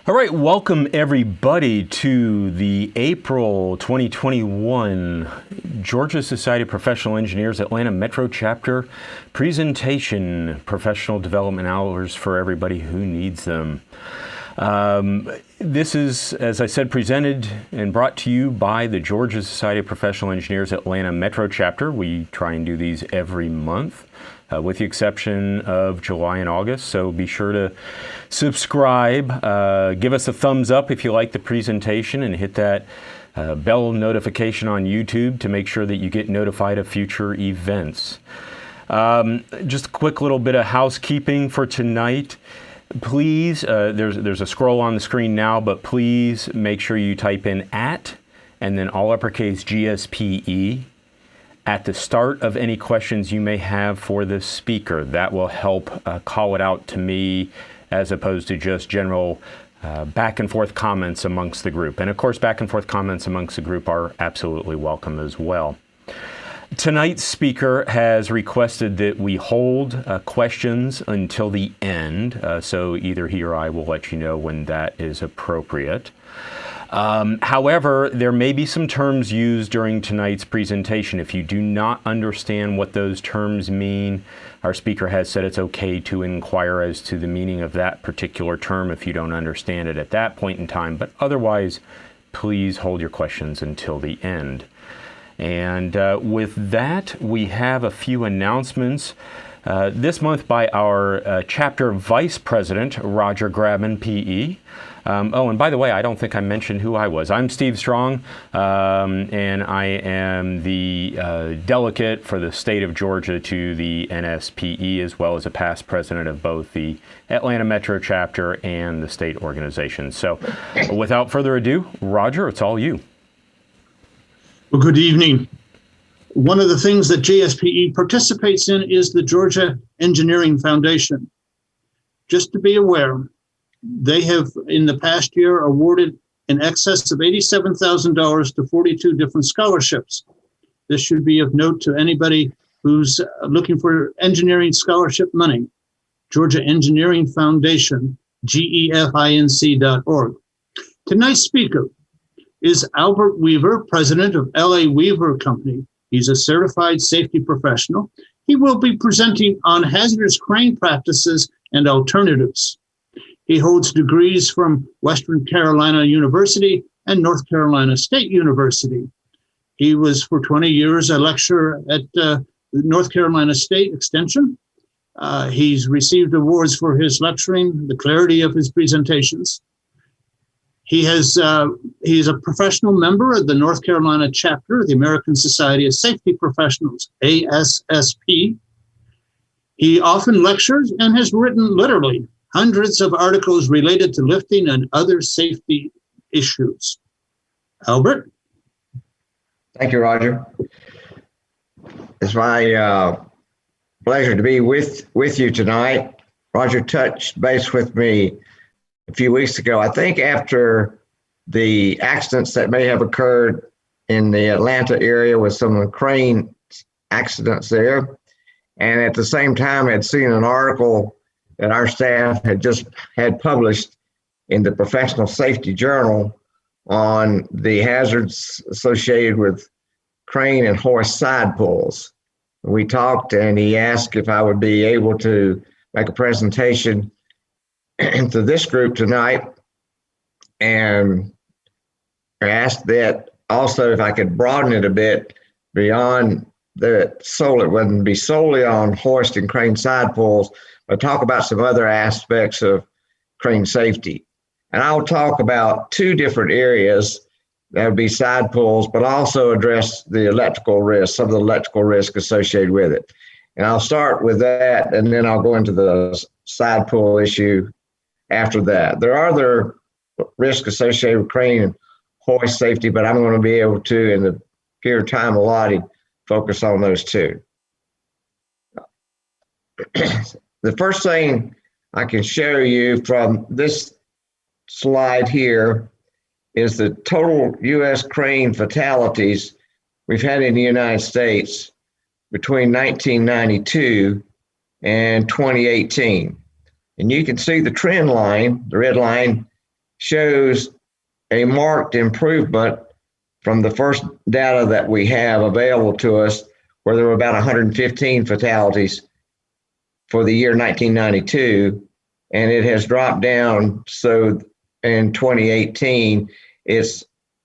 All right, welcome everybody to the April 2021 Georgia Society of Professional Engineers Atlanta Metro Chapter presentation, Professional Development Hours for everybody who needs them. This is, as I said, presented and brought to you by the Georgia Society of Professional Engineers Atlanta Metro Chapter. We try and do these every month. With the exception of July and August. So be sure to subscribe, give us a thumbs up if you like the presentation, and hit that bell notification on YouTube to make sure that you get notified of future events. Just a quick little bit of housekeeping for tonight. Please, there's a scroll on the screen now, but please make sure you type in @ and then all uppercase GSPE at the start of any questions you may have for the speaker. That will help call it out to me as opposed to just general back and forth comments amongst the group. And of course, back and forth comments amongst the group are absolutely welcome as well. Tonight's speaker has requested that we hold questions until the end. So either he or I will let you know when that is appropriate. However, there may be some terms used during tonight's presentation. If you do not understand what those terms mean, our speaker has said it's okay to inquire as to the meaning of that particular term if you don't understand it at that point in time. But otherwise, please hold your questions until the end. And with that, we have a few announcements. This month by our chapter vice president, Roger Grabman, PE. Oh, and by the way, I don't think I mentioned who I was. I'm Steve Strong, and I am the delegate for the state of Georgia to the NSPE, as well as a past president of both the Atlanta Metro chapter and the state organization. So without further ado, Roger, it's all you. Well, good evening. One of the things that GSPE participates in is the Georgia Engineering Foundation. Just to be aware, they have in the past year awarded in excess of $87,000 to 42 different scholarships. This should be of note to anybody who's looking for engineering scholarship money. Georgia Engineering Foundation, GEFINC.org. Tonight's speaker is Albert Weaver, president of L.A. Weaver Co. He's a certified safety professional. He will be presenting on hazardous crane practices and alternatives. He holds degrees from Western Carolina University and North Carolina State University. He was for 20 years a lecturer at North Carolina State Extension. He's received awards for his lecturing, the clarity of his presentations. He is a professional member of the North Carolina chapter of the American Society of Safety Professionals, ASSP. He often lectures and has written literally hundreds of articles related to lifting and other safety issues. Albert? Thank you, Roger. It's my pleasure to be with you tonight. Roger touched base with me a few weeks ago, I think after the accidents that may have occurred in the Atlanta area with some of the crane accidents there. And at the same time, I'd seen an article that our staff had just had published in the Professional Safety Journal on the hazards associated with crane and hoist side pulls. We talked and he asked if I would be able to make a presentation to this group tonight, and I asked that also if I could broaden it a bit beyond the soul. It wouldn't be solely on hoist and crane side pulls, but talk about some other aspects of crane safety. And I'll talk about two different areas. That would be side pulls, but also address the electrical risk, some of the electrical risk associated with it. And I'll start with that, and then I'll go into the side pull issue after that. There are other risks associated with crane and hoist safety, but I'm going to be able to, in the period of time allotted, focus on those two. The first thing I can show you from this slide here is the total U.S. crane fatalities we've had in the United States between 1992 and 2018. And you can see the trend line, the red line shows a marked improvement from the first data that we have available to us, where there were about 115 fatalities for the year 1992, and it has dropped down. So in 2018, it's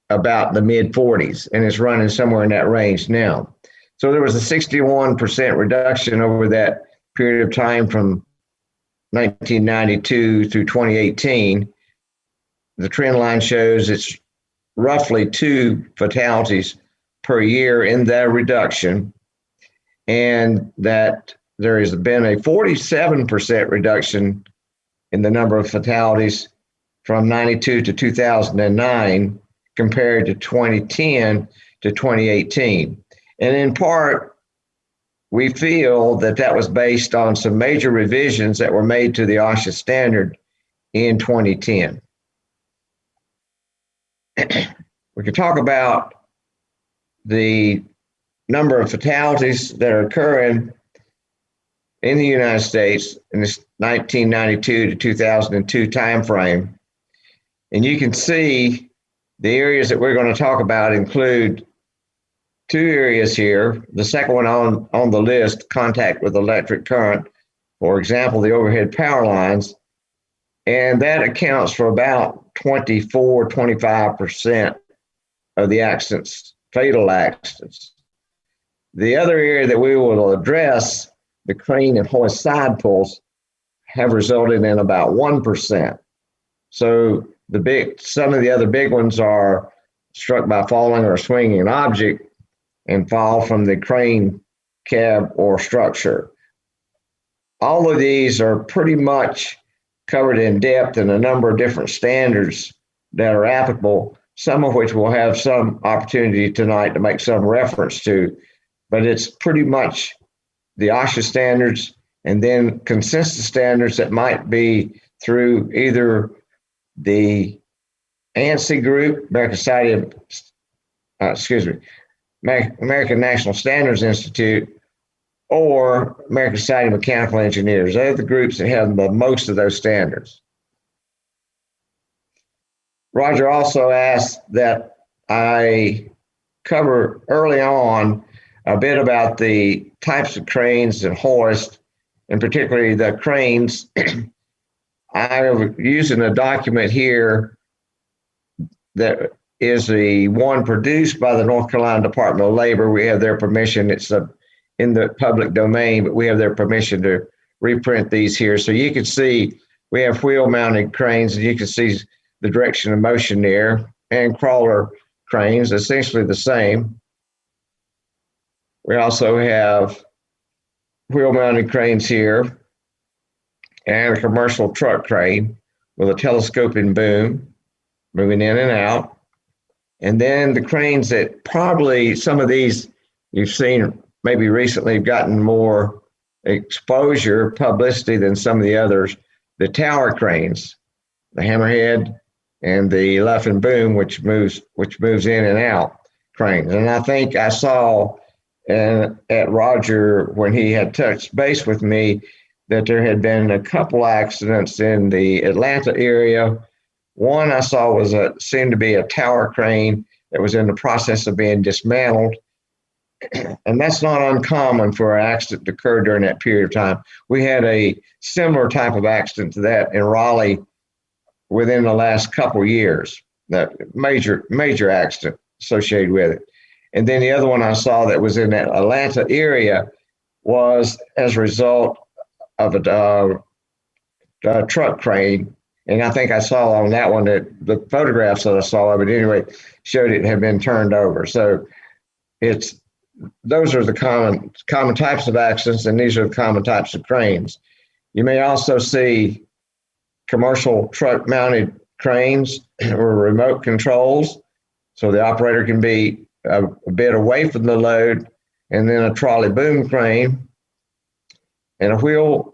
about the mid 40s, and it's running somewhere in that range now. So there was a 61% reduction over that period of time from 1992 through 2018. The trend line shows it's roughly 2 fatalities per year in that reduction, and that there has been a 47% reduction in the number of fatalities from 92 to 2009 compared to 2010 to 2018. And in part, we feel that that was based on some major revisions that were made to the OSHA standard in 2010. We can talk about the number of fatalities that are occurring in the United States in this 1992 to 2002 timeframe. And you can see the areas that we're going to talk about include 2 areas here. The second one on the list, contact with electric current, for example, the overhead power lines. And that accounts for about 25% of the accidents, fatal accidents. The other area that we will address, the crane and hoist side pulls, have resulted in about 1%. So some of the other big ones are struck by falling or swinging an object and fall from the crane cab or structure. All of these are pretty much covered in depth in a number of different standards that are applicable, some of which we'll have some opportunity tonight to make some reference to, but it's pretty much the OSHA standards and then consensus standards that might be through either the ANSI group, American National Standards Institute, or American Society of Mechanical Engineers. They're the groups that have the most of those standards. Roger also asked that I cover early on a bit about the types of cranes and hoists, and particularly the cranes. I'm using a document here that is the one produced by the North Carolina Department of Labor. We have their permission. It's in the public domain, but we have their permission to reprint these here. So you can see we have wheel-mounted cranes, and you can see the direction of motion there, and crawler cranes, essentially the same. We also have wheel-mounted cranes here, and a commercial truck crane with a telescoping boom moving in and out. And then the cranes that probably some of these you've seen maybe recently have gotten more exposure, publicity than some of the others. The tower cranes, the hammerhead and the luff and boom, which moves in and out cranes. And I think I saw at Roger when he had touched base with me that there had been a couple accidents in the Atlanta area. One I saw seemed to be a tower crane that was in the process of being dismantled. And that's not uncommon for an accident to occur during that period of time. We had a similar type of accident to that in Raleigh within the last couple of years, that major accident associated with it. And then the other one I saw that was in that Atlanta area was as a result of a truck crane. And I think I saw on that one that the photographs that I saw of it anyway showed it had been turned over. So those are the common types of accidents, and these are the common types of cranes. You may also see commercial truck mounted cranes or remote controls, so the operator can be a bit away from the load, and then a trolley boom crane and a wheel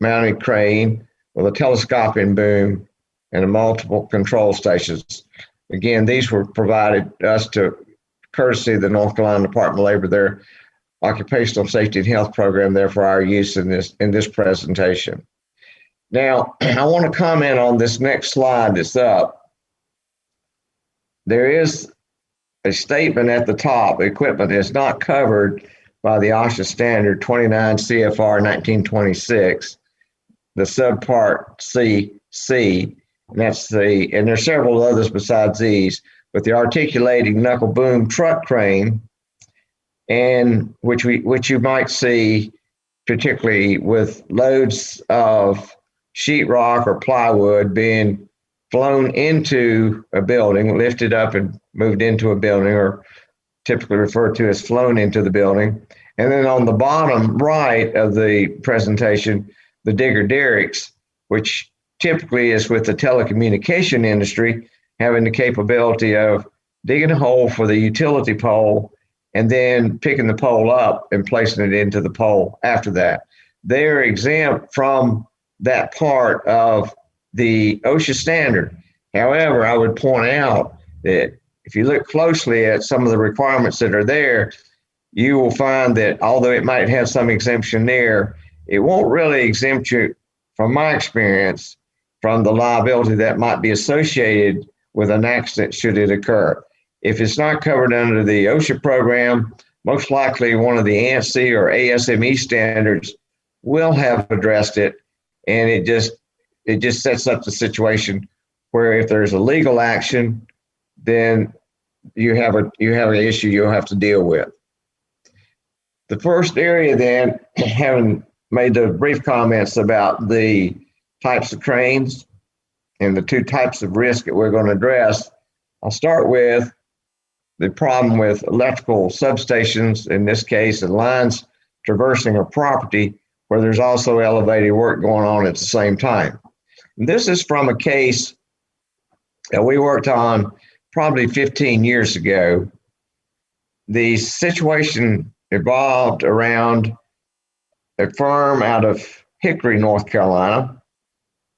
mounted crane with a telescoping boom and a multiple control stations. Again, these were provided us to courtesy of the North Carolina Department of Labor, their occupational safety and health program there for our use in this presentation. Now, I want to comment on this next slide that's up. There is a statement at the top: equipment is not covered by the OSHA standard 29 CFR 1926, the subpart C, and and there's several others besides these, but the articulating knuckle boom truck crane, and which you might see particularly with loads of sheetrock or plywood being flown into a building, lifted up and moved into a building, or typically referred to as flown into the building. And then on the bottom right of the presentation, the digger derricks, which typically is with the telecommunication industry, having the capability of digging a hole for the utility pole and then picking the pole up and placing it into the pole after that. They're exempt from that part of the OSHA standard. However, I would point out that if you look closely at some of the requirements that are there, you will find that although it might have some exemption there, it won't really exempt you, from my experience, from the liability that might be associated with an accident should it occur. If it's not covered under the OSHA program, most likely one of the ANSI or ASME standards will have addressed it, and it just sets up the situation where if there's a legal action, then you have an issue you'll have to deal with. The first area then, having made the brief comments about the types of cranes and the two types of risk that we're going to address, I'll start with the problem with electrical substations, in this case, and lines traversing a property where there's also elevated work going on at the same time. And this is from a case that we worked on probably 15 years ago. The situation evolved around a firm out of Hickory, North Carolina,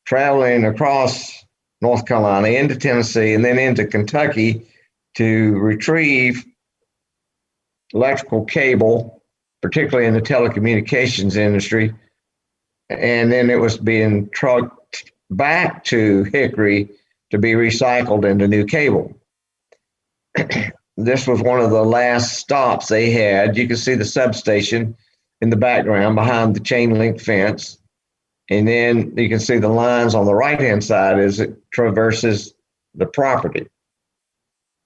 traveling across North Carolina into Tennessee and then into Kentucky to retrieve electrical cable, particularly in the telecommunications industry. And then it was being trucked back to Hickory to be recycled into new cable. This was one of the last stops they had. You can see the substation in the background behind the chain link fence. And then you can see the lines on the right-hand side as it traverses the property.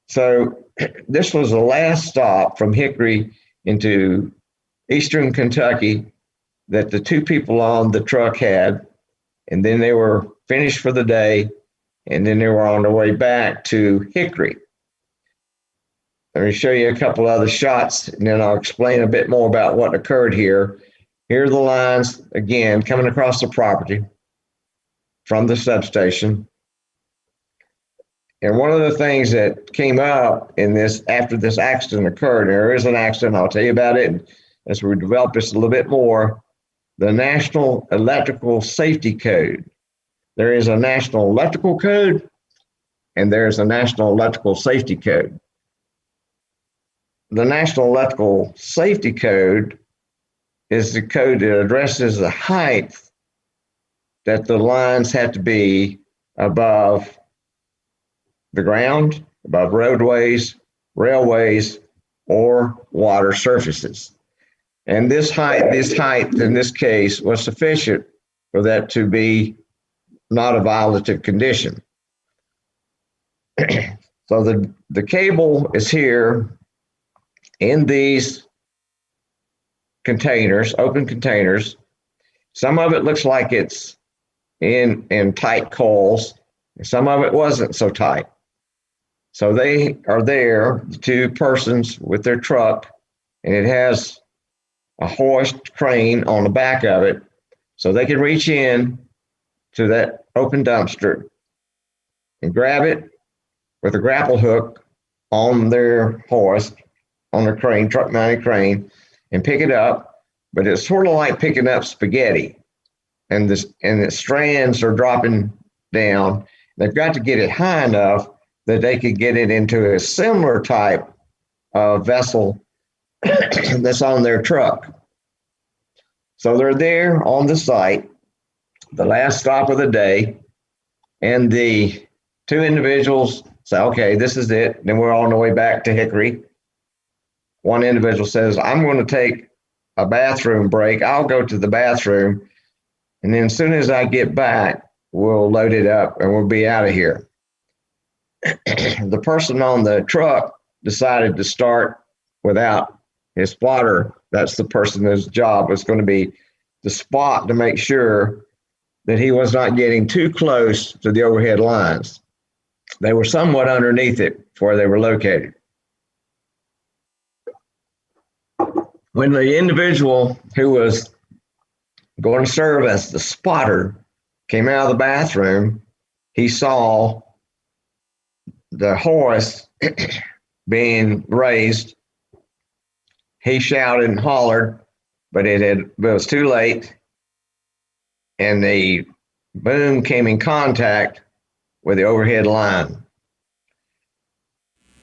So this was the last stop from Hickory into eastern Kentucky that the two people on the truck had. And then they were finished for the day. And then they were on their way back to Hickory. Let me show you a couple other shots, and then I'll explain a bit more about what occurred here. Here are the lines, again, coming across the property from the substation. And one of the things that came up in this, after this accident occurred, there is an accident, I'll tell you about it as we develop this a little bit more, the National Electrical Safety Code. There is a National Electrical Code, and there's a National Electrical Safety Code. The National Electrical Safety Code is the code that addresses the height that the lines have to be above the ground, above roadways, railways, or water surfaces. And this height in this case was sufficient for that to be not a violative condition. So the cable is here in these containers, open containers. Some of it looks like it's in tight coils. Some of it wasn't so tight. So they are there, the two persons with their truck, and it has a hoist crane on the back of it, so they can reach in to that open dumpster and grab it with a grapple hook on their hoist, on their crane, truck mounted crane, and pick it up. But it's sort of like picking up spaghetti, and the strands are dropping down. They've got to get it high enough that they could get it into a similar type of vessel that's on their truck. So they're there on the site, the last stop of the day, and the two individuals say, okay, this is it. Then we're on the way back to Hickory. One individual says, I'm going to take a bathroom break. I'll go to the bathroom. And then as soon as I get back, we'll load it up and we'll be out of here. The person on the truck decided to start without his spotter. That's the person whose job was going to be to spot to make sure that he was not getting too close to the overhead lines. They were somewhat underneath it where they were located. When the individual who was going to serve as the spotter came out of the bathroom, he saw the hoist being raised. He shouted and hollered, but it was too late, and the boom came in contact with the overhead line.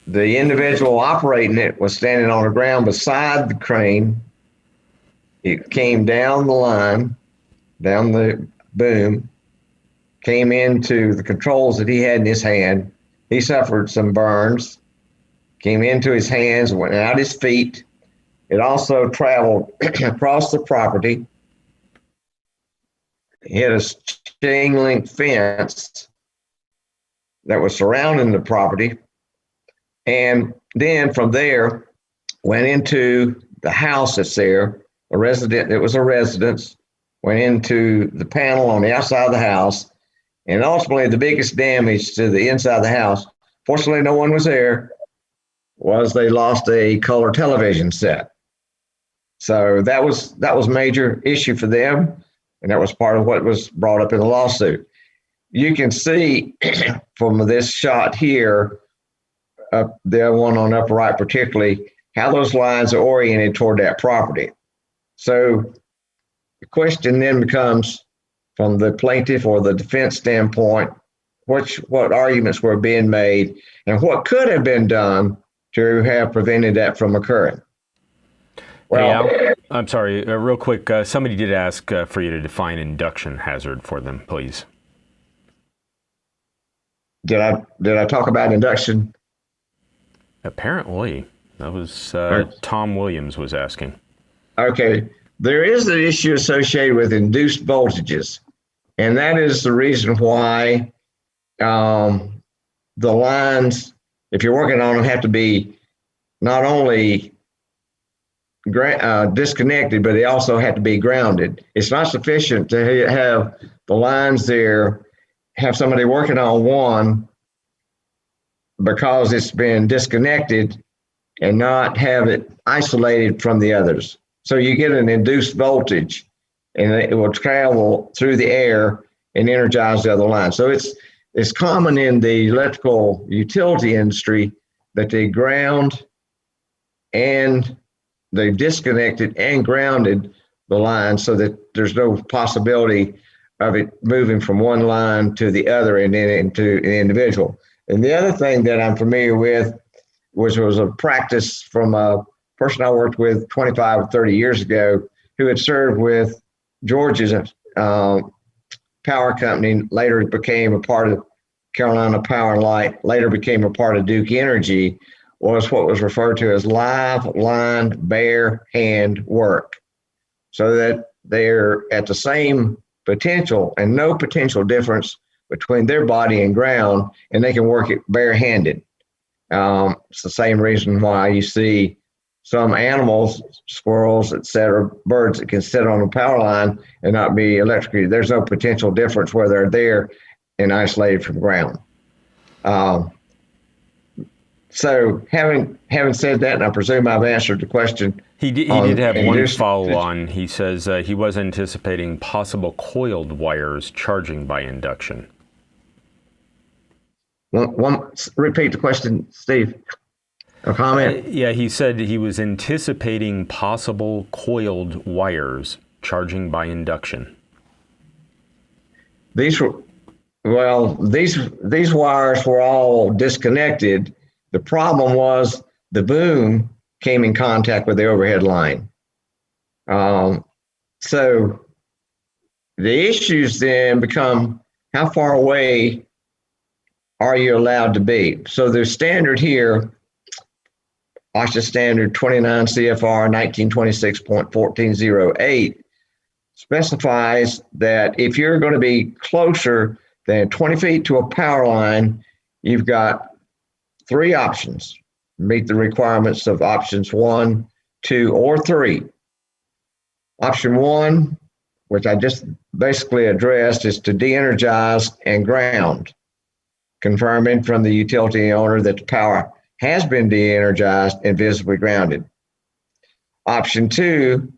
The individual operating it was standing on the ground beside the crane. It came down the line, down the boom, came into the controls that he had in his hand. He suffered some burns, came into his hands, went out his feet. It also traveled across the property, hit a chain link fence that was surrounding the property, and then from there went into the house that's there, a resident. It was a residence, went into the panel on the outside of the house, and ultimately the biggest damage to the inside of the house, fortunately no one was there, was they lost a color television set. So that was major issue for them, and that was part of what was brought up in the lawsuit. You can see from this shot here, the one on the upper right particularly, how those lines are oriented toward that property. So the question then becomes, from the plaintiff or the defense standpoint, what arguments were being made and what could have been done to have prevented that from occurring. Well, hey, Al, I'm sorry, real quick, somebody did ask for you to define induction hazard for them, please. Did I talk about induction? Apparently. That was Tom Williams was asking. Okay. There is an issue associated with induced voltages, and that is the reason why the lines, if you're working on them, have to be not only disconnected, but they also have to be grounded. It's not sufficient to have the lines there, have somebody working on one because it's been disconnected and not have it isolated from the others. So you get an induced voltage and it will travel through the air and energize the other line. So it's common in the electrical utility industry that they ground and they disconnected and grounded the line so that there's no possibility of it moving from one line to the other and then into an individual. And the other thing that I'm familiar with, which was a practice from a person I worked with 25 or 30 years ago, who had served with George's power company, later became a part of Carolina Power and Light, later became a part of Duke Energy, was what was referred to as live line bare hand work, so that they're at the same potential and no potential difference between their body and ground, and they can work it barehanded. It's the same reason why you see some animals, squirrels, etc., birds that can sit on a power line and not be electrocuted. There's no potential difference where they're there and isolated from ground. So having said that, and I presume I've answered the question. He did have one follow-on. He says he was anticipating possible coiled wires charging by induction. Repeat the question, Steve. A comment? Yeah, he said he was anticipating possible coiled wires charging by induction. These wires were all disconnected. The problem was the boom came in contact with the overhead line. So the issues then become how far away are you allowed to be? So the standard here, OSHA standard 29 CFR 1926.1408, specifies that if you're going to be closer than 20 feet to a power line, you've got three options. Meet the requirements of options 1, 2, or 3. Option 1, which I just basically addressed, is to de-energize and ground, confirming from the utility owner that the power has been de-energized and visibly grounded. Option 2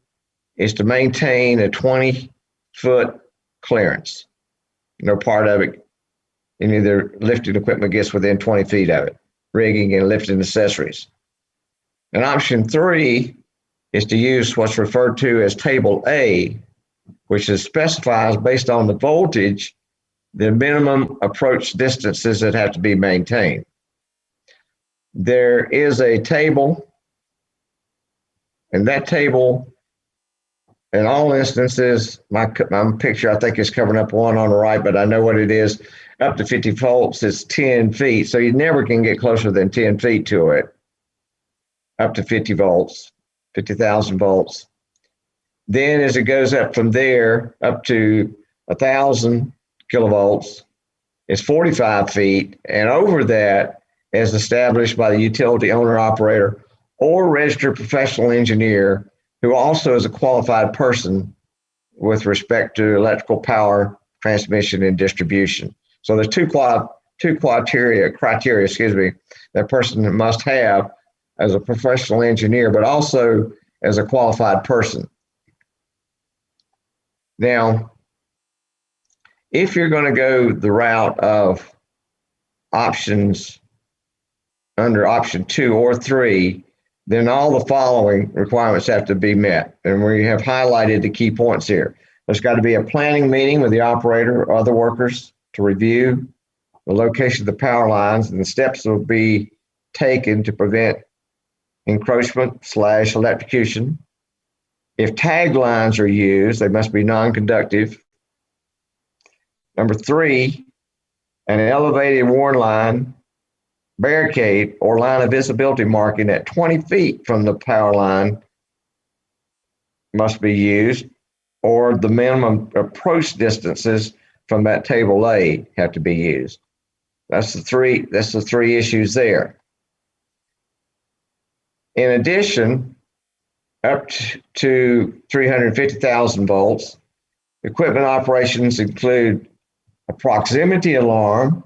is to maintain a 20-foot clearance. No part of it, any of the lifting equipment gets within 20 feet of it, rigging and lifting accessories. And option 3 is to use what's referred to as Table A, which is specifies based on the voltage, the minimum approach distances that have to be maintained. There is a table, and that table, in all instances, my picture I think is covering up one on the right, but I know what it is. Up to 50 volts is 10 feet, so you never can get closer than 10 feet to it. Up to 50 volts, 50,000 volts. Then as it goes up from there, up to 1,000 kilovolts, it's 45 feet, and over that, as established by the utility owner operator or registered professional engineer, who also is a qualified person with respect to electrical power, transmission, and distribution. So there's two criteria, that person must have as a professional engineer, but also as a qualified person. Now, if you're going to go the route of options under option 2 or 3, then all the following requirements have to be met. And we have highlighted the key points here. There's got to be a planning meeting with the operator or other workers to review the location of the power lines, and the steps will be taken to prevent encroachment/electrocution. If tag lines are used, they must be non-conductive. Number 3, an elevated warning line, barricade, or line of visibility marking at 20 feet from the power line must be used, or the minimum approach distances from that table A have to be used. That's the three issues there. In addition, up to 350,000 volts, equipment operations include a proximity alarm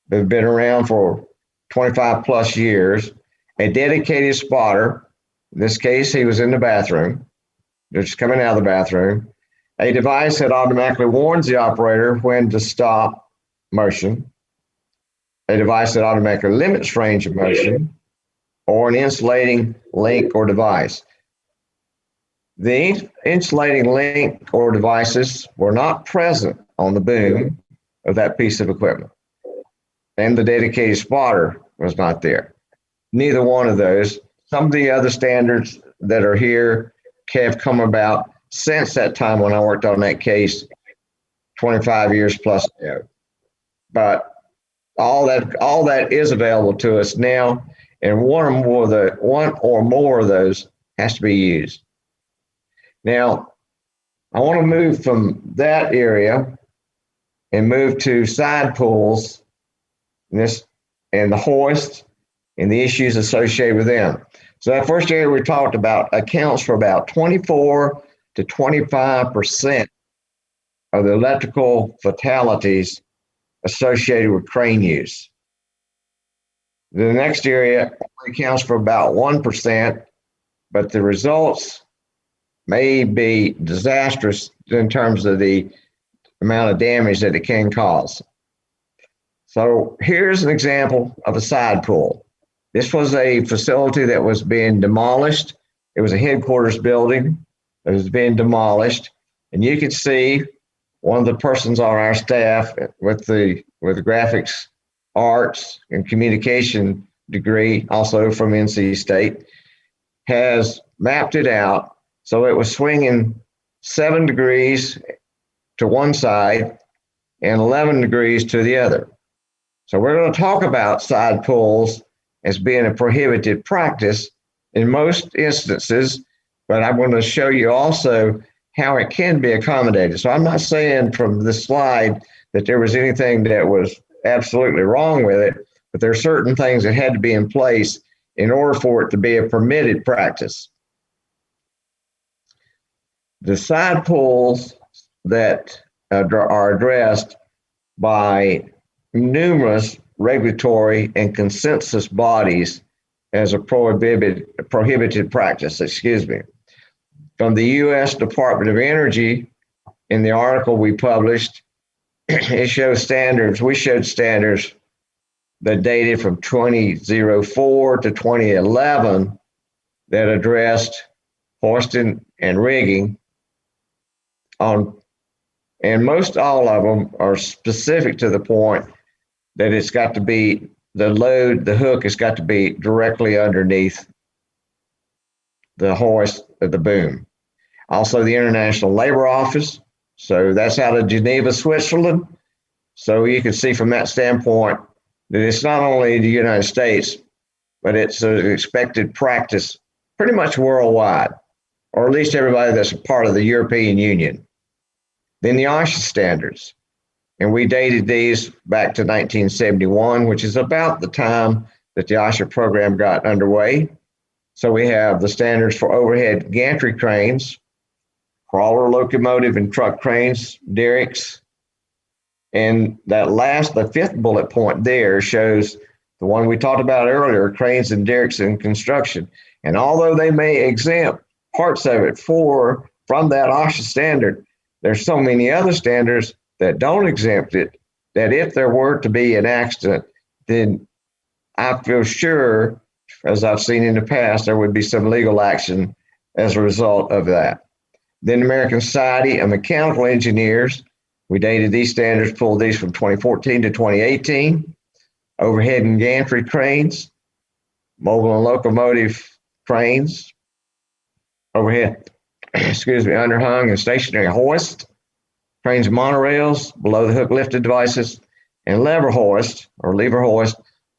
that have been around for 25 plus years, a dedicated spotter. In this case, he was in the bathroom, just coming out of the bathroom, a device that automatically warns the operator when to stop motion, a device that automatically limits range of motion, or an insulating link or device. The insulating link or devices were not present on the boom of that piece of equipment, and the dedicated spotter was not there. Neither one of those. Some of the other standards that are here have come about since that time when I worked on that case 25 years plus ago. But all that is available to us now, and one or more of those has to be used. Now, I want to move from that area and move to side pulls and the hoist and the issues associated with them. So that first area we talked about accounts for about 24 to 25% of the electrical fatalities associated with crane use. The next area accounts for about 1%, but the results may be disastrous in terms of the amount of damage that it can cause. So here's an example of a side pull. This was a facility that was being demolished. It was a headquarters building that was being demolished. And you can see one of the persons on our staff with the graphics, arts, and communication degree, also from NC State, has mapped it out. So it was swinging 7 degrees to one side and 11 degrees to the other. So we're going to talk about side pulls as being a prohibited practice in most instances, but I'm going to show you also how it can be accommodated. So I'm not saying from this slide that there was anything that was absolutely wrong with it, but there are certain things that had to be in place in order for it to be a permitted practice. The side pulls that are addressed by numerous regulatory and consensus bodies as a prohibited practice, From the U.S. Department of Energy, in the article we published, it shows standards. We showed standards that dated from 2004 to 2011 that addressed hoisting and rigging and most all of them are specific to the point that it's got to be the hook has got to be directly underneath the hoist of the boom. Also, the International Labor Office. So that's out of Geneva, Switzerland. So you can see from that standpoint that it's not only the United States, but it's an expected practice pretty much worldwide, or at least everybody that's a part of the European Union. Then the OSHA standards. And we dated these back to 1971, which is about the time that the OSHA program got underway. So we have the standards for overhead gantry cranes, crawler, locomotive, and truck cranes, derricks. And the fifth bullet point there shows the one we talked about earlier, cranes and derricks in construction. And although they may exempt parts of it from that OSHA standard, there's so many other standards that don't exempt it, that if there were to be an accident, then I feel sure, as I've seen in the past, there would be some legal action as a result of that. Then the American Society of Mechanical Engineers, we dated these standards, pulled these from 2014 to 2018. Overhead and gantry cranes, mobile and locomotive cranes, overhead, underhung and stationary hoist, cranes and monorails, below the hook lifted devices, and lever hoist,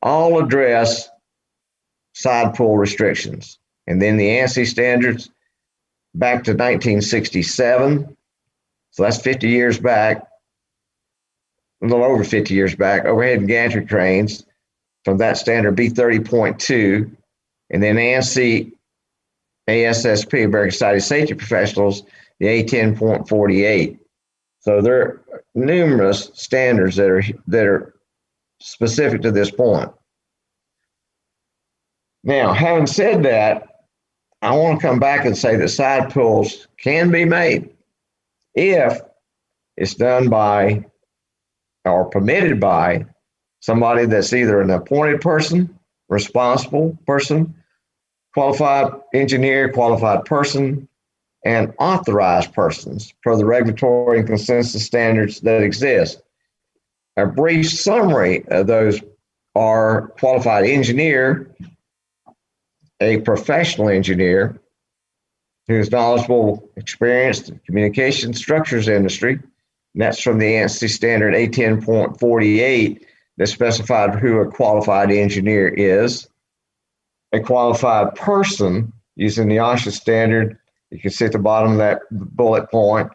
all address side pull restrictions. And then the ANSI standards back to 1967. So that's 50 years back, a little over 50 years back, overhead and gantry cranes from that standard B30.2, and then ANSI, ASSP, American Society of Safety Professionals, the A10.48. So there are numerous standards that are specific to this point. Now, having said that, I want to come back and say that side pulls can be made if it's done by or permitted by somebody that's either an appointed person, responsible person, qualified engineer, qualified person, and authorized persons per the regulatory and consensus standards that exist. A brief summary of those are qualified engineer, a professional engineer who is knowledgeable, experienced in communication structures industry. And that's from the ANSI standard A10.48 that specified who a qualified engineer is. A qualified person using the OSHA standard, you can see at the bottom of that bullet point,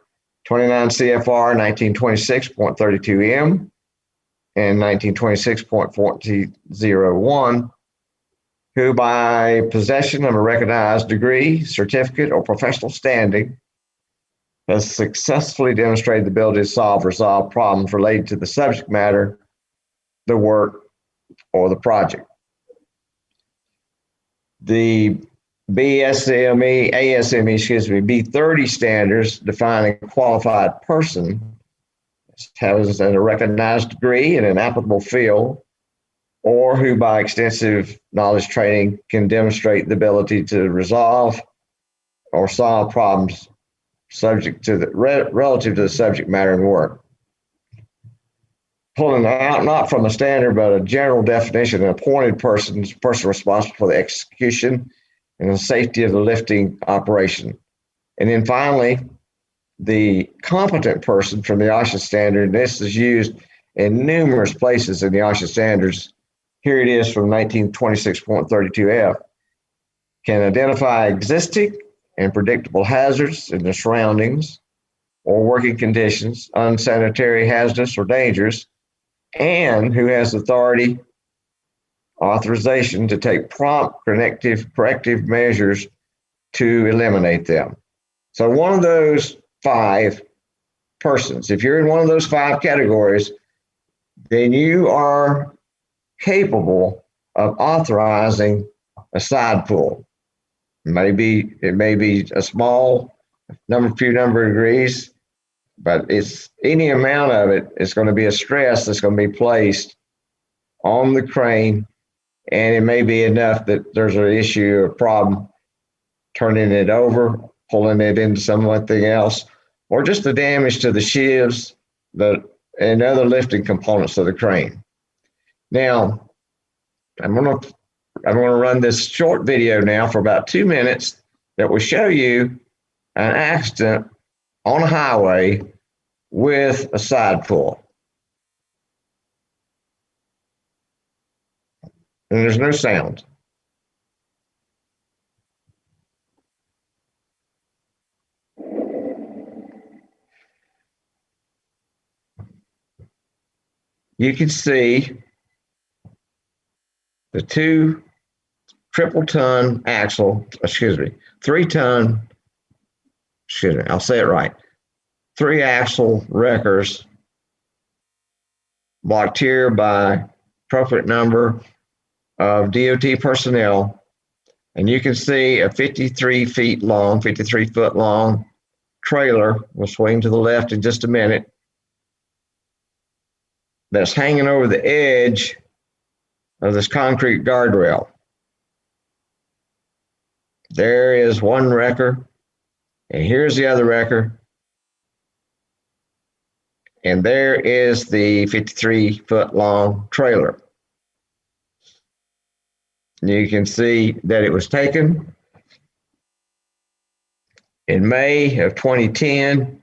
29 CFR 1926.32M and 1926.1401, who by possession of a recognized degree, certificate, or professional standing has successfully demonstrated the ability to resolve problems related to the subject matter, the work, or the project. The B30 standards define a qualified person has a recognized degree in an applicable field, or who by extensive knowledge training can demonstrate the ability to resolve or solve problems subject to relative to the subject matter and work. Pulling out not from a standard, but a general definition, an appointed person is a person responsible for the execution and the safety of the lifting operation. And then finally, the competent person from the OSHA standard, and this is used in numerous places in the OSHA standards. Here it is from 1926.32F, can identify existing and predictable hazards in the surroundings or working conditions, unsanitary, hazardous, or dangerous, and who has authority, authorization to take prompt corrective measures to eliminate them. So one of those 5 persons, if you're in one of those 5 categories, then you are capable of authorizing a side pull. It may be a small few number of degrees, but it's any amount of it is going to be a stress that's going to be placed on the crane, and it may be enough that there's an issue, a problem, turning it over, pulling it into something else, or just the damage to the sheaves and other lifting components of the crane. Now, I'm going to run this short video now for about 2 minutes that will show you an accident on a highway with a side pull. And there's no sound. You can see the 2 3-ton, I'll say it right, 3-axle wreckers blocked here by appropriate number of DOT personnel. And you can see a 53 foot long trailer, we'll swing to the left in just a minute, that's hanging over the edge of this concrete guardrail. There is one wrecker, and here's the other wrecker. And there is the 53 foot long trailer. You can see that it was taken in May of 2010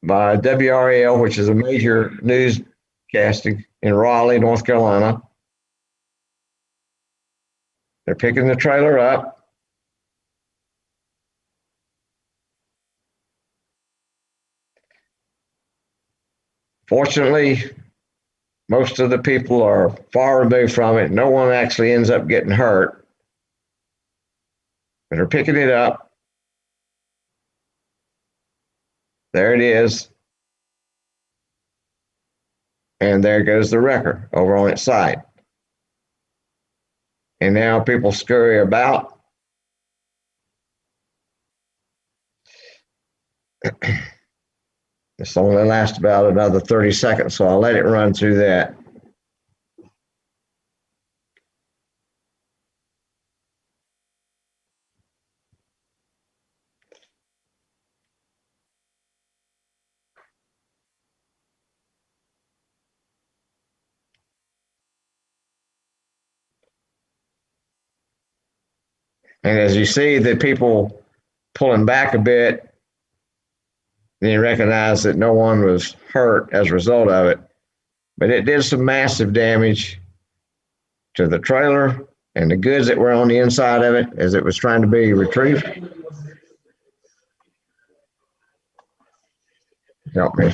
by WRAL, which is a major newscasting in Raleigh, North Carolina. They're picking the trailer up. Fortunately, most of the people are far removed from it. No one actually ends up getting hurt. But they're picking it up. There it is. And there goes the wrecker over on its side. And now people scurry about. This only lasts about another 30 seconds, so I'll let it run through that. And as you see the people pulling back a bit, then you recognize that no one was hurt as a result of it. But it did some massive damage to the trailer and the goods that were on the inside of it as it was trying to be retrieved. Help me.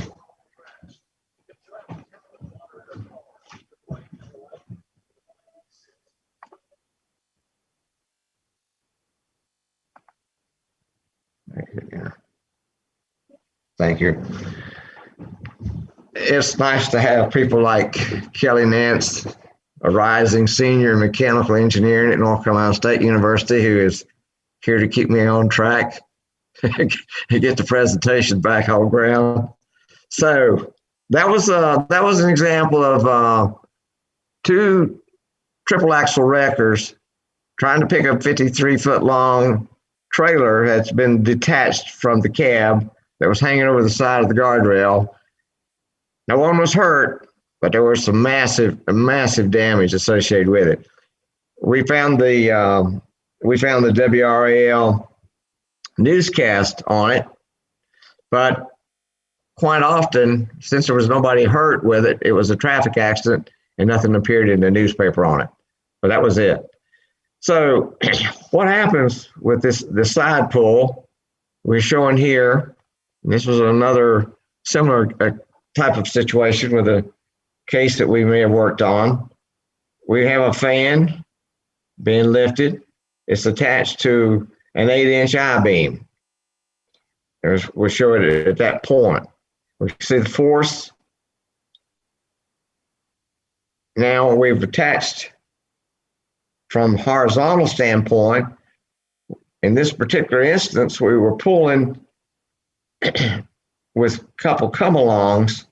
Thank you. It's nice to have people like Kelly Nance, a rising senior in mechanical engineering at North Carolina State University, who is here to keep me on track and get the presentation back on ground. So that was an example of 2 triple axle wreckers trying to pick up 53 foot long trailer that's been detached from the cab that was hanging over the side of the guardrail. No one was hurt, but there was some massive damage associated with it. We found the WRAL newscast on it, But quite often, since there was nobody hurt with it, it was a traffic accident and nothing appeared in the newspaper on it. But that was it. So what happens with this side pull, we're showing here, this was another similar type of situation with a case that we may have worked on. We have a fan being lifted. It's attached to an 8-inch I-beam. We'll show it at that point. We see the force. Now we've attached from horizontal standpoint. In this particular instance, we were pulling with a couple come-alongs.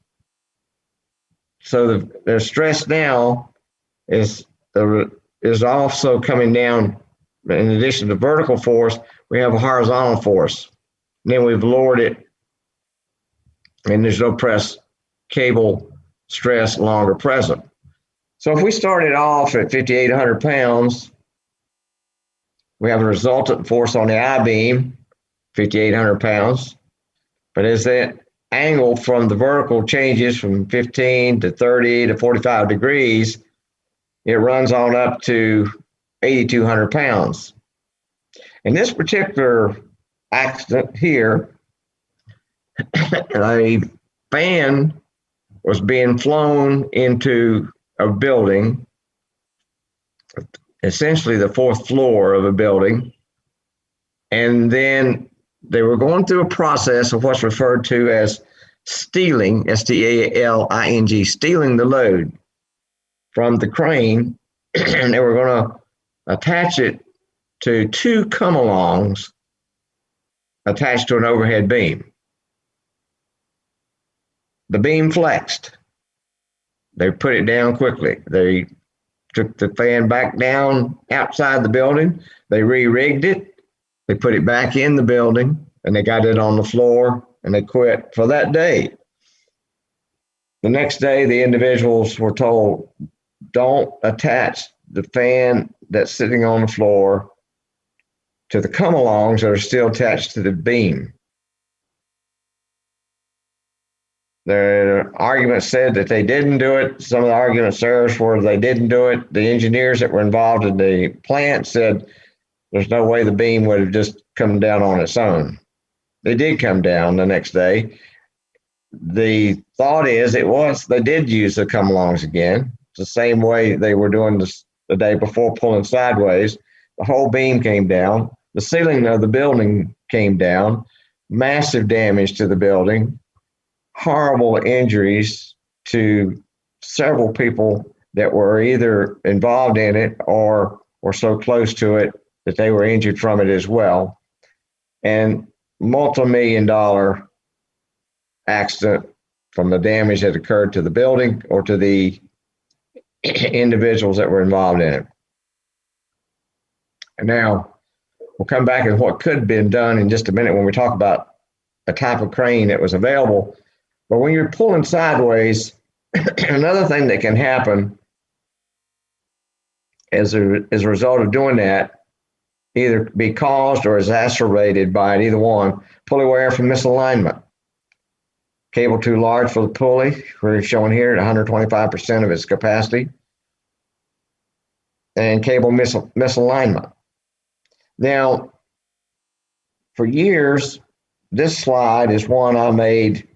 So the stress now is also coming down. In addition to vertical force, we have a horizontal force. And then we've lowered it, and there's no press cable stress longer present. So if we started off at 5,800 pounds, we have a resultant force on the I-beam, 5,800 pounds. But as that angle from the vertical changes from 15 to 30 to 45 degrees, it runs on up to 8,200 pounds. In this particular accident here, a fan was being flown into a building, essentially the fourth floor of a building, and then they were going through a process of what's referred to as stealing, S-T-A-L-I-N-G, stealing the load from the crane, and they were going to attach it to two come-alongs attached to an overhead beam. The beam flexed. They put it down quickly. They took the fan back down outside the building. They re-rigged it. They put it back in the building, and they got it on the floor, and they quit for that day. The next day, the individuals were told, don't attach the fan that's sitting on the floor to the come-alongs that are still attached to the beam. The argument said that they didn't do it. Some of the arguments there were they didn't do it. The engineers that were involved in the plant said there's no way the beam would have just come down on its own. They did come down the next day. The thought is they did use the come-alongs again. It's the same way they were doing this the day before, pulling sideways. The whole beam came down. The ceiling of the building came down. Massive damage to the building. Horrible injuries to several people that were either involved in it or were so close to it that they were injured from it as well. And multi-million-dollar accident from the damage that occurred to the building or to the individuals that were involved in it. And now we'll come back to what could have been done in just a minute when we talk about a type of crane that was available. But when you're pulling sideways, another thing that can happen as a result of doing that, either be caused or exacerbated by it, either one, pulley wear from misalignment. Cable too large for the pulley, we're showing here at 125% of its capacity. And cable misalignment. Now, for years, this slide is one I made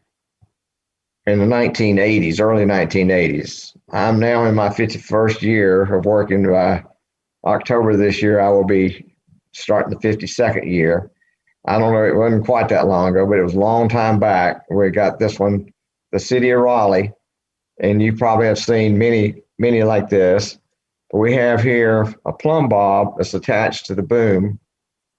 in the 1980s, early 1980s. I'm now in my 51st year of working. By October this year, I will be starting the 52nd year. I don't know, it wasn't quite that long ago, but it was a long time back. We got this one, the city of Raleigh, and you probably have seen many, many like this. But we have here a plumb bob that's attached to the boom,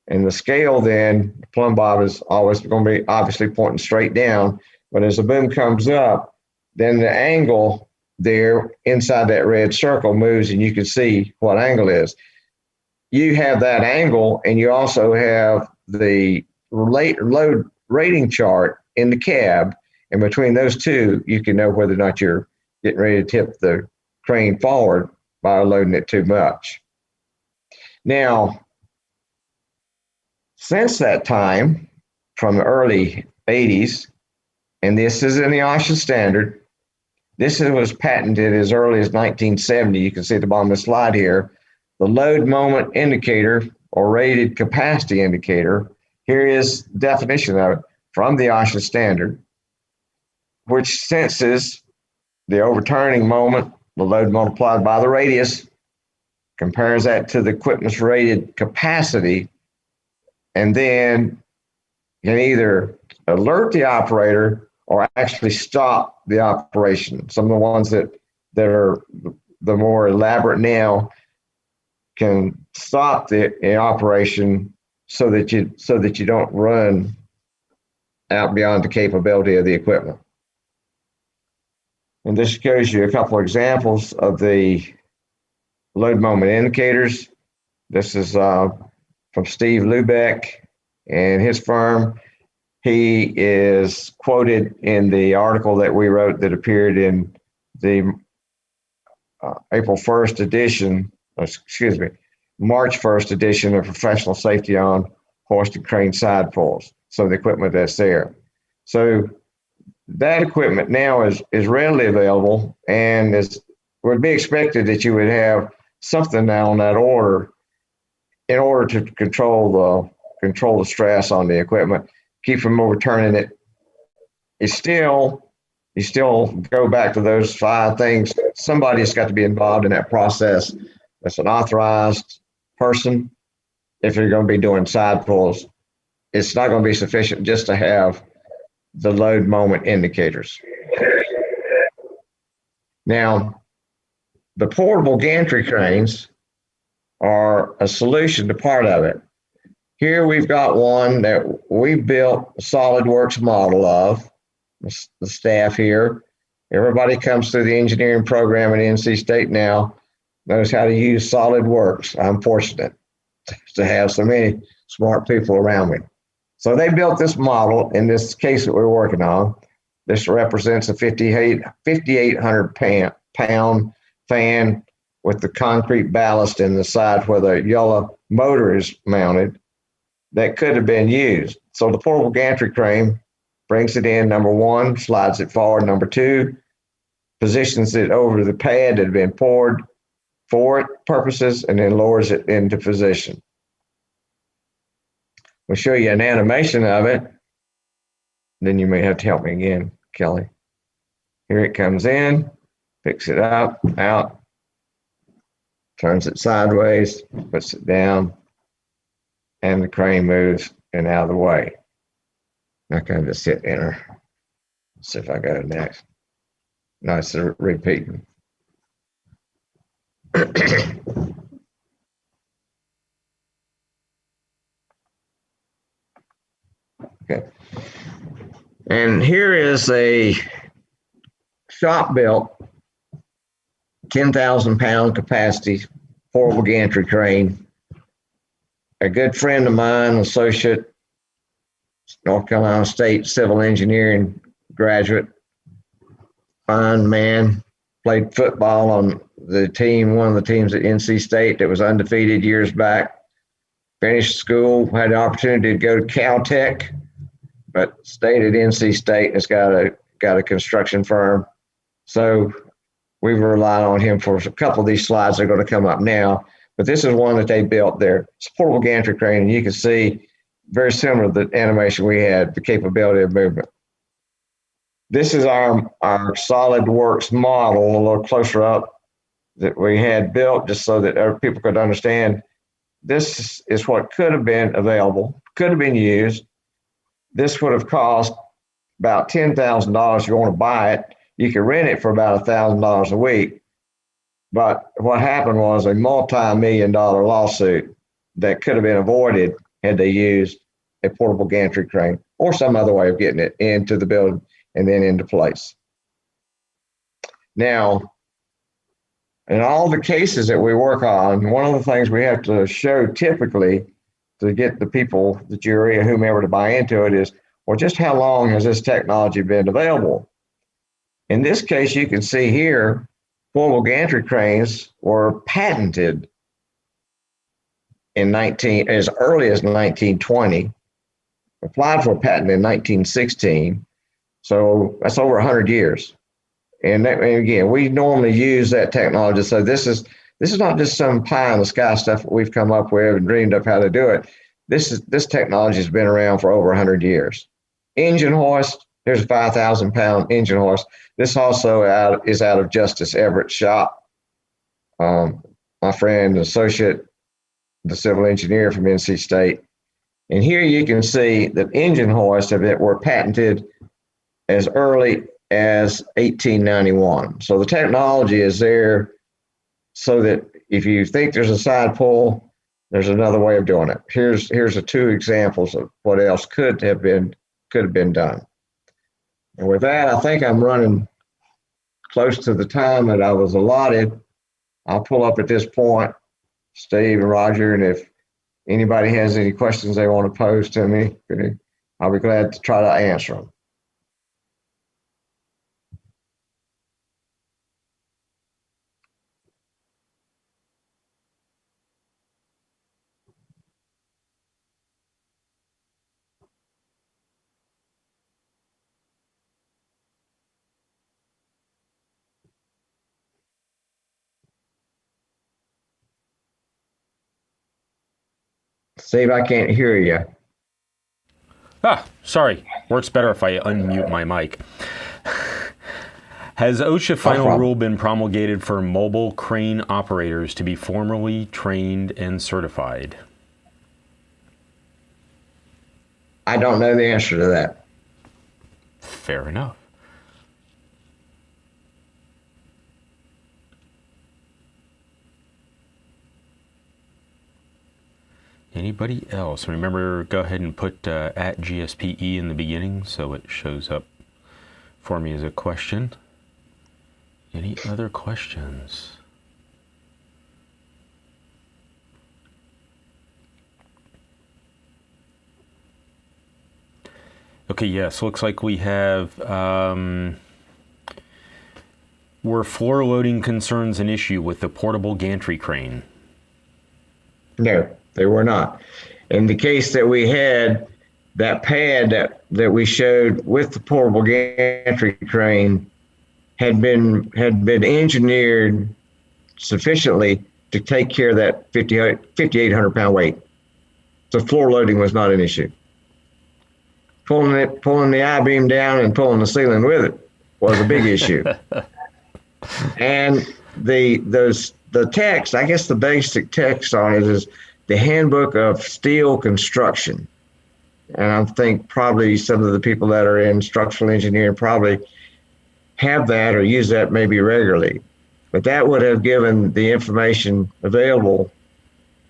and the scale then, the plumb bob is always going to be obviously pointing straight down. But as the boom comes up, then the angle there inside that red circle moves, and you can see what angle is. You have that angle, and you also have the load rating chart in the cab. And between those two, you can know whether or not you're getting ready to tip the crane forward by loading it too much. Now, since that time, from the early 80s, and this is in the OSHA standard. This was patented as early as 1970. You can see at the bottom of the slide here, the load moment indicator or rated capacity indicator. Here is the definition of it from the OSHA standard, which senses the overturning moment, the load multiplied by the radius, compares that to the equipment's rated capacity, and then can either alert the operator or actually stop the operation. Some of the ones that are the more elaborate now can stop the operation so that you don't run out beyond the capability of the equipment. And this shows you a couple of examples of the load moment indicators. This is from Steve Lubeck and his firm. He is quoted in the article that we wrote that appeared in the March 1st edition of Professional Safety on Hoist and Crane Side Pulls. So the equipment that's there. So that equipment now is readily available, and would be expected that you would have something now on that order in order to control the stress on the equipment, keep from overturning it. You still go back to those 5 things. Somebody's got to be involved in that process. That's an authorized person. If you're going to be doing side pulls, it's not going to be sufficient just to have the load moment indicators. Now, the portable gantry cranes are a solution to part of it. Here we've got one that we built a SolidWorks model of, the staff here. Everybody comes through the engineering program at NC State now, knows how to use SolidWorks. I'm fortunate to have so many smart people around me. So they built this model in this case that we're working on. This represents a 5,800 pound fan with the concrete ballast in the side where the yellow motor is mounted that could have been used. So the portable gantry crane brings it in, number 1, slides it forward, number 2, positions it over the pad that had been poured for it purposes, and then lowers it into position. We'll show you an animation of it. Then you may have to help me again, Kelly. Here it comes in, picks it up, out, turns it sideways, puts it down, and the crane moves and out of the way. Now can I just hit enter? See if I go to next. No, it's repeating. Okay. And here is a shop built 10,000 pound capacity portable gantry crane. A good friend of mine, associate, North Carolina State civil engineering graduate, fine man, played football on the team, one of the teams at NC State that was undefeated years back. Finished school, had the opportunity to go to Caltech, but stayed at NC State and has got a construction firm. So we've relied on him for a couple of these slides that are going to come up now. But this is one that they built there. It's a portable gantry crane, and you can see very similar to the animation we had, the capability of movement. This is our SolidWorks model, a little closer up, that we had built just so that other people could understand. This is what could have been available, could have been used. This would have cost about $10,000 if you want to buy it. You could rent it for about $1,000 a week. But what happened was a multi-million-dollar lawsuit that could have been avoided had they used a portable gantry crane or some other way of getting it into the building and then into place. Now, in all the cases that we work on, one of the things we have to show typically to get the people, the jury, or whomever to buy into it is, well, just how long has this technology been available? In this case, you can see here, portable gantry cranes were patented as early as 1920. applied for a patent in 1916. So that's over 100 years. And again, we normally use that technology. So this is not just some pie in the sky stuff that we've come up with and dreamed up how to do it. This technology has been around for over 100 years. Engine hoist, there's a 5,000-pound engine hoist. This also is out of Justice Everett's shop. My friend, associate, the civil engineer from NC State. And here you can see that engine hoists that were patented as early as 1891. So the technology is there so that if you think there's a side pull, there's another way of doing it. Here's the two examples of what else could have been done. And with that, I think I'm running close to the time that I was allotted. I'll pull up at this point, Steve and Roger, and if anybody has any questions they want to pose to me, I'll be glad to try to answer them. Steve, I can't hear you. Sorry. Works better if I unmute my mic. Has OSHA final rule been promulgated for mobile crane operators to be formally trained and certified? I don't know the answer to that. Fair enough. Anybody else? Remember, go ahead and put at GSPE in the beginning so it shows up for me as a question. Any other questions? Okay, yes, looks like we have, were floor loading concerns an issue with the portable gantry crane? No, they were not. In the case that we had, that pad that we showed with the portable gantry crane had been engineered sufficiently to take care of that 5,800 pound weight. So floor loading was not an issue. Pulling the I-beam down and pulling the ceiling with it was a big issue. And the text, I guess the basic text on it is the Handbook of Steel Construction. And I think probably some of the people that are in structural engineering probably have that or use that maybe regularly. But that would have given the information available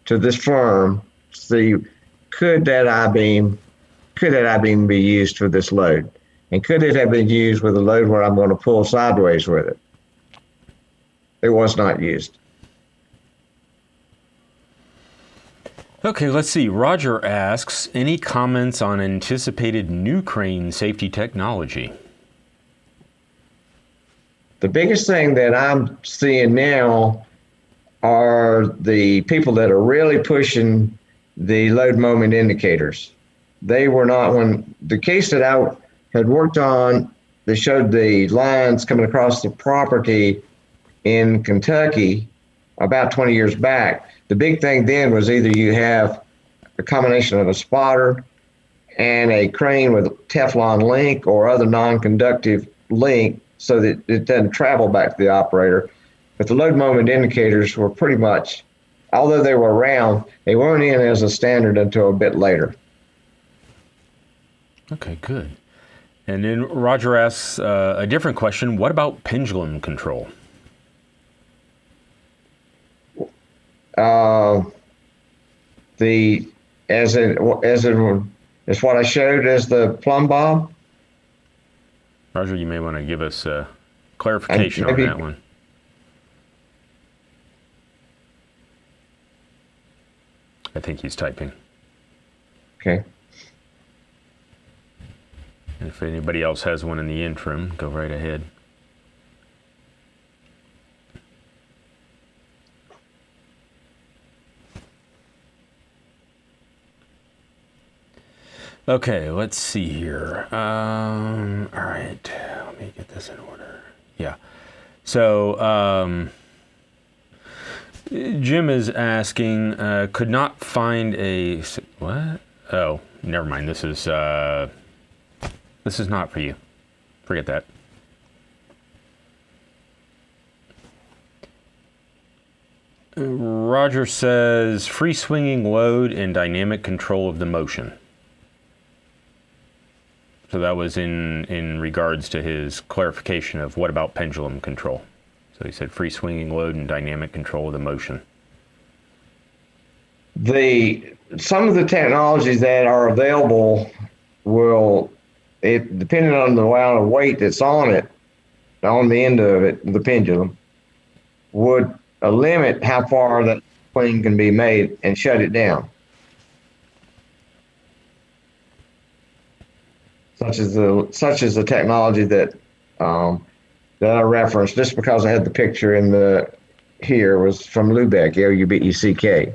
to this firm to see, could that I-beam be used for this load? And could it have been used with a load where I'm going to pull sideways with it? It was not used. Okay, let's see. Roger asks, any comments on anticipated new crane safety technology? The biggest thing that I'm seeing now are the people that are really pushing the load moment indicators. They were not, when the case that I had worked on, they showed the lines coming across the property in Kentucky about 20 years back. The big thing then was either you have a combination of a spotter and a crane with Teflon link or other non-conductive link so that it doesn't travel back to the operator. But the load moment indicators were pretty much, although they were around, they weren't in as a standard until a bit later. Okay, good. And then Roger asks a different question. What about pendulum control? As what I showed as the plumb bob. Roger, you may want to give us clarification on that one. I think he's typing. Okay. And if anybody else has one in the interim, go right ahead. Okay, let's see here. All right, let me get this in order. Yeah. So Jim is asking, could not find a what? Oh, never mind. This is not for you. Forget that. Roger says free swinging load and dynamic control of the motion. So that was in regards to his clarification of what about pendulum control. So he said free swinging load and dynamic control of the motion. Some of the technologies that are available will, depending on the amount of weight that's on it, on the end of it, the pendulum, would limit how far that swing can be made and shut it down. Such as the technology that I referenced, just because I had the picture here was from Lubeck, L-U-B-E-C-K.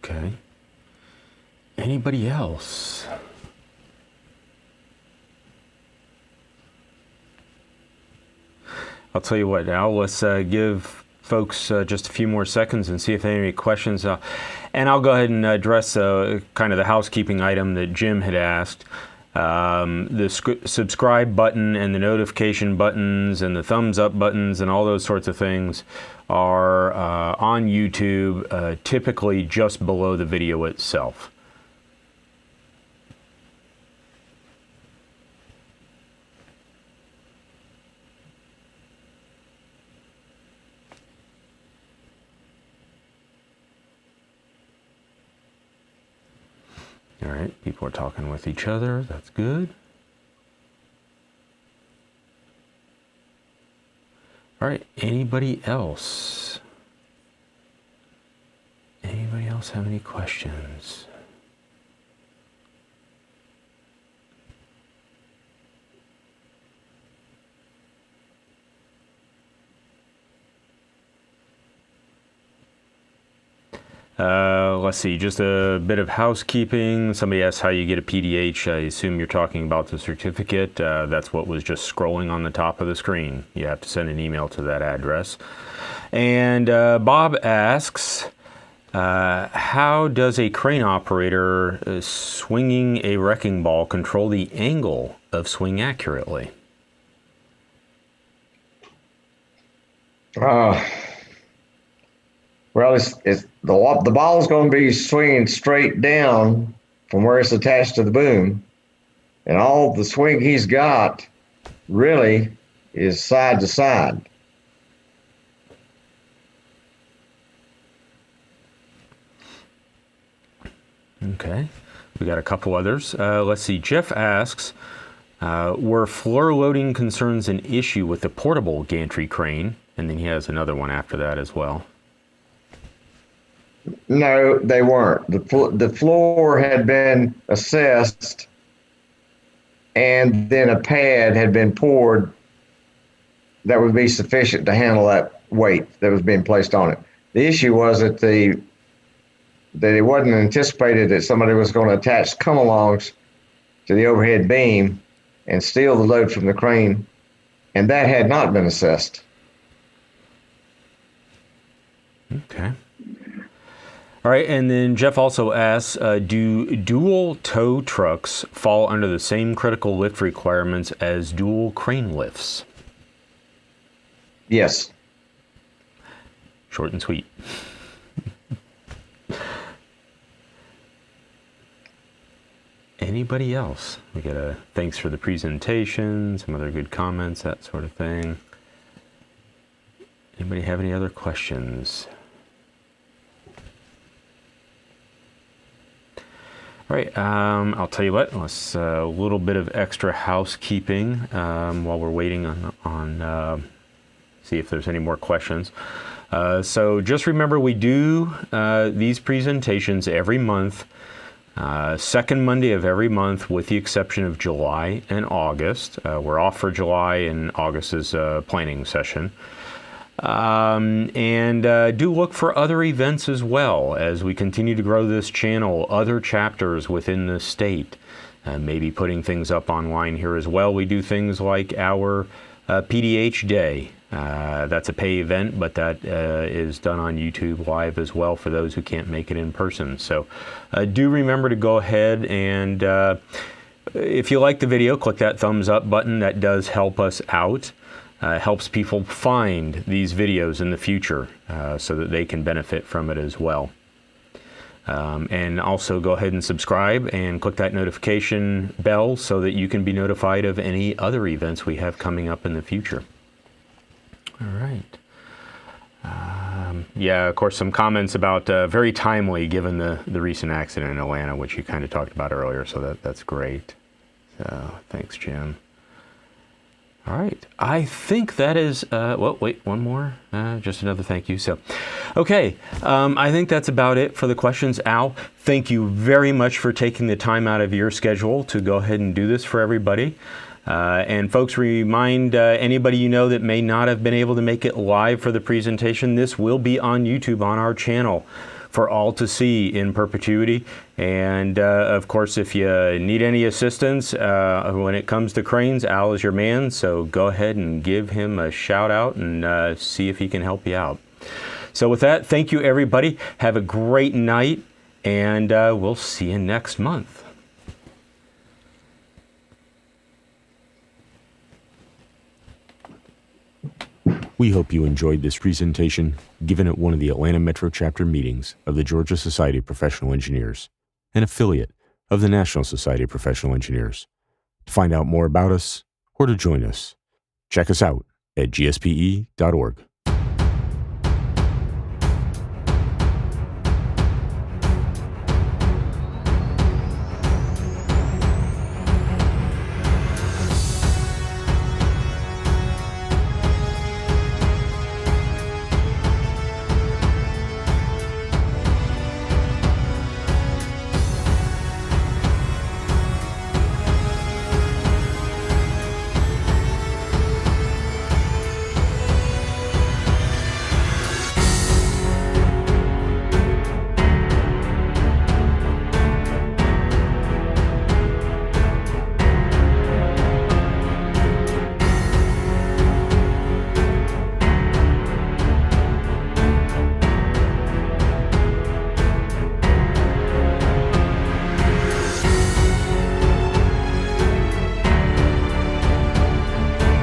Okay. Anybody else? I'll tell you what, Al, let's give folks just a few more seconds and see if they have any questions. And I'll go ahead and address kind of the housekeeping item that Jim had asked. The subscribe button and the notification buttons and the thumbs up buttons and all those sorts of things are on YouTube, typically just below the video itself. All right, people are talking with each other. That's good. All right, anybody else? Anybody else have any questions? Let's see, just a bit of housekeeping. Somebody asked how you get a PDH. I assume you're talking about the certificate. That's what was just scrolling on the top of the screen. You have to send an email to that address. And Bob asks, how does a crane operator swinging a wrecking ball control the angle of swing accurately? Well, the ball's going to be swinging straight down from where it's attached to the boom, and all the swing he's got really is side to side. Okay, we got a couple others. Let's see, Jeff asks, were floor loading concerns an issue with the portable gantry crane? And then he has another one after that as well. No, they weren't. The floor had been assessed, and then a pad had been poured that would be sufficient to handle that weight that was being placed on it. The issue was that it wasn't anticipated that somebody was going to attach come-alongs to the overhead beam and steal the load from the crane, and that had not been assessed. Okay. All right, and then Jeff also asks, do dual tow trucks fall under the same critical lift requirements as dual crane lifts? Yes. Short and sweet. Anybody else? We got a thanks for the presentation, some other good comments, that sort of thing. Anybody have any other questions? All right, I'll tell you what, let's a little bit of extra housekeeping while we're waiting on see if there's any more questions. So just remember, we do these presentations every month, second Monday of every month, with the exception of July and August. We're off for July, and August is a planning session. And do look for other events as well as we continue to grow this channel, other chapters within the state. Maybe putting things up online here as well. We do things like our PDH Day. That's a pay event, but that is done on YouTube Live as well for those who can't make it in person. So do remember to go ahead and if you like the video, click that thumbs up button. That does help us out. Helps people find these videos in the future so that they can benefit from it as well. And also go ahead and subscribe and click that notification bell so that you can be notified of any other events we have coming up in the future. All right. Yeah, of course, some comments about very timely given the recent accident in Atlanta, which you kind of talked about earlier, so that's great. So thanks, Jim. All right, I think that is, well, wait, one more, just another thank you. So, okay, I think that's about it for the questions. Al, thank you very much for taking the time out of your schedule to go ahead and do this for everybody. And folks, remind anybody you know that may not have been able to make it live for the presentation, this will be on YouTube on our channel for all to see in perpetuity. And of course, if you need any assistance when it comes to cranes, Al is your man. So go ahead and give him a shout out and see if he can help you out. So with that, thank you everybody. Have a great night, and we'll see you next month. We hope you enjoyed this presentation given at one of the Atlanta Metro Chapter meetings of the Georgia Society of Professional Engineers, an affiliate of the National Society of Professional Engineers. To find out more about us or to join us, check us out at gspe.org.